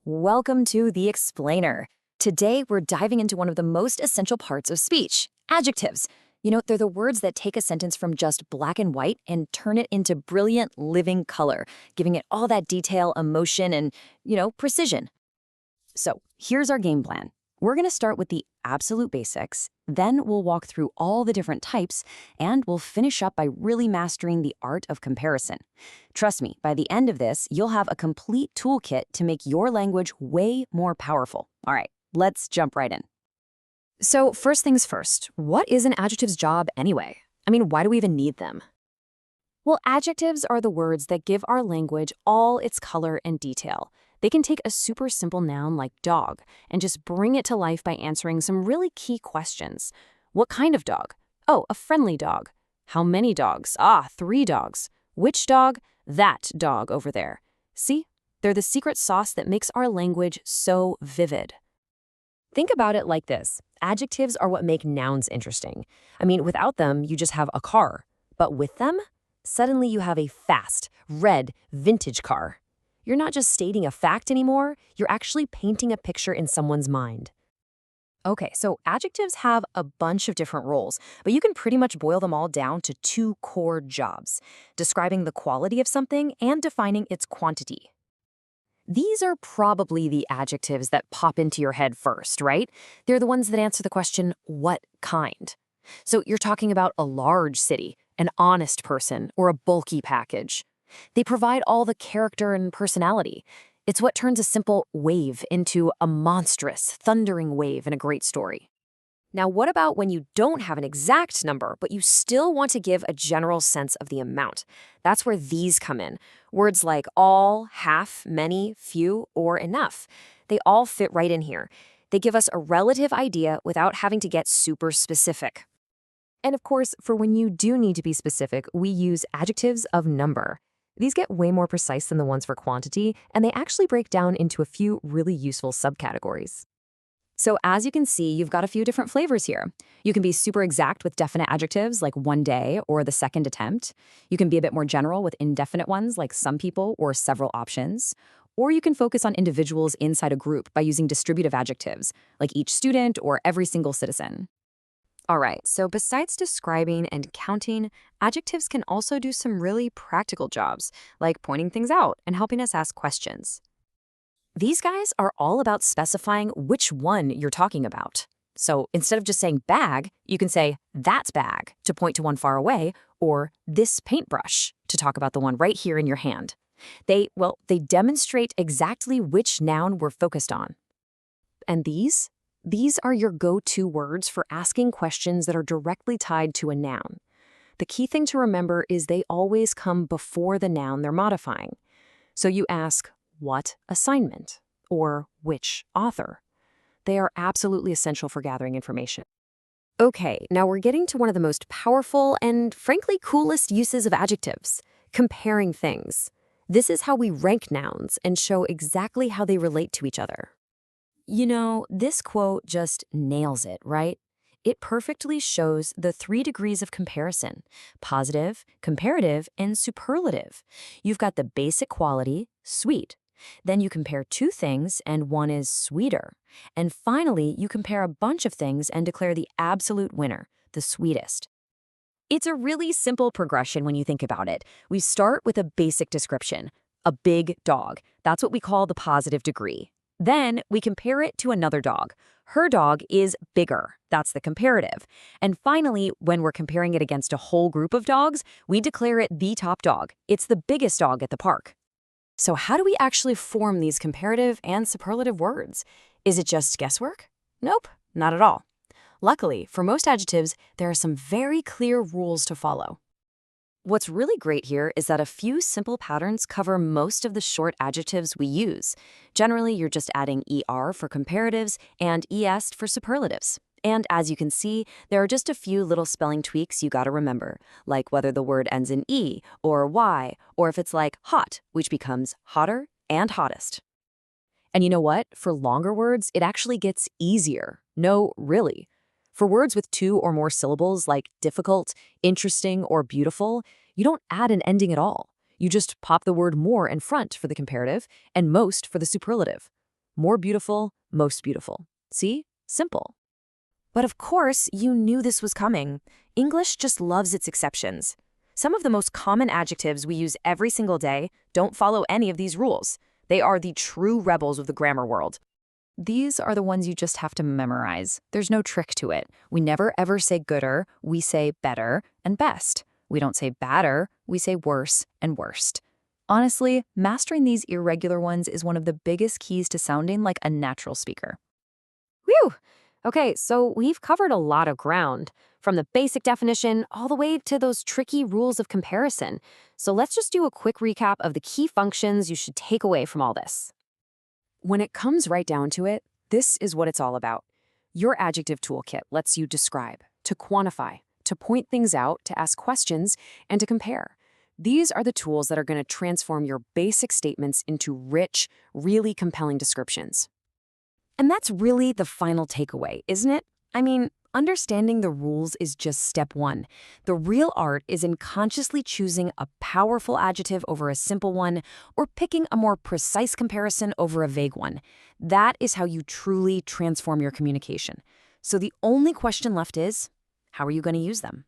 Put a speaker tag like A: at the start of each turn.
A: Welcome to The Explainer. Today, we're diving into one of the most essential parts of speech, adjectives. They're the words that take a sentence from just black and white and turn it into brilliant living color, giving it all that detail, emotion, and, precision. So here's our game plan. We're going to start with the absolute basics, then we'll walk through all the different types, and we'll finish up by really mastering the art of comparison. Trust me, by the end of this, you'll have a complete toolkit to make your language way more powerful. All right, let's jump right in. So first things first, what is an adjective's job anyway? Why do we even need them? Well, adjectives are the words that give our language all its color and detail. They can take a super simple noun like dog and just bring it to life by answering some really key questions. What kind of dog? Oh, a friendly dog. How many dogs? 3 dogs. Which dog? That dog over there. See? They're the secret sauce that makes our language so vivid. Think about it like this. Adjectives are what make nouns interesting. Without them, you just have a car. But with them, suddenly you have a fast, red, vintage car. You're not just stating a fact anymore, you're actually painting a picture in someone's mind. Okay, so adjectives have a bunch of different roles, but you can pretty much boil them all down to 2 core jobs: describing the quality of something and defining its quantity. These are probably the adjectives that pop into your head first, right? They're the ones that answer the question, what kind? So you're talking about a large city, an honest person, or a bulky package. They provide all the character and personality. It's what turns a simple wave into a monstrous, thundering wave in a great story. Now, what about when you don't have an exact number, but you still want to give a general sense of the amount? That's where these come in. Words like all, half, many, few, or enough. They all fit right in here. They give us a relative idea without having to get super specific. And of course, for when you do need to be specific, we use adjectives of number. These get way more precise than the ones for quantity, and they actually break down into a few really useful subcategories. So as you can see, you've got a few different flavors here. You can be super exact with definite adjectives like one day or the second attempt. You can be a bit more general with indefinite ones like some people or several options. Or you can focus on individuals inside a group by using distributive adjectives like each student or every single citizen. All right, so besides describing and counting, adjectives can also do some really practical jobs, like pointing things out and helping us ask questions. These guys are all about specifying which one you're talking about. So instead of just saying bag, you can say that's bag to point to one far away, or this paintbrush to talk about the one right here in your hand. They demonstrate exactly which noun we're focused on. And these are your go-to words for asking questions that are directly tied to a noun. The key thing to remember is they always come before the noun they're modifying. So you ask, what assignment? Or which author? They are absolutely essential for gathering information. Okay, now we're getting to one of the most powerful and, frankly, coolest uses of adjectives: comparing things. This is how we rank nouns and show exactly how they relate to each other. This quote just nails it, right? It perfectly shows the 3 degrees of comparison: positive, comparative, and superlative. You've got the basic quality, sweet. Then you compare 2 things, and one is sweeter. And finally, you compare a bunch of things and declare the absolute winner, the sweetest. It's a really simple progression when you think about it. We start with a basic description: a big dog. That's what we call the positive degree. Then we compare it to another dog. Her dog is bigger. That's the comparative. And finally, when we're comparing it against a whole group of dogs, we declare it the top dog. It's the biggest dog at the park. So how do we actually form these comparative and superlative words? Is it just guesswork? Nope, not at all. Luckily, for most adjectives, there are some very clear rules to follow. What's really great here is that a few simple patterns cover most of the short adjectives we use. Generally, you're just adding ER for comparatives and ES for superlatives. And as you can see, there are just a few little spelling tweaks you gotta remember, like whether the word ends in E or Y, or if it's like hot, which becomes hotter and hottest. And you know what? For longer words, it actually gets easier. No, really. For words with 2 or more syllables like difficult, interesting, or beautiful, you don't add an ending at all. You just pop the word more in front for the comparative and most for the superlative.
B: More beautiful, most beautiful. See? Simple. But of course, you knew this was coming. English just loves its exceptions. Some of the most common adjectives we use every single day don't follow any of these rules. They are the true rebels of the grammar world.
A: These are the ones you just have to memorize. There's no trick to it. We never ever say gooder, we say better and best. We don't say badder, we say worse and worst. Honestly, mastering these irregular ones is one of the biggest keys to sounding like a natural speaker.
C: Whew! Okay, so we've covered a lot of ground, from the basic definition all the way to those tricky rules of comparison. So let's just do a quick recap of the key functions you should take away from all this.
B: When it comes right down to it, this is what it's all about. Your adjective toolkit lets you describe, to quantify, to point things out, to ask questions, and to compare. These are the tools that are going to transform your basic statements into rich, really compelling descriptions. And that's really the final takeaway, isn't it? I mean, understanding the rules is just step one. The real art is in consciously choosing a powerful adjective over a simple one, or picking a more precise comparison over a vague one. That is how you truly transform your communication. So the only question left is, how are you going to use them?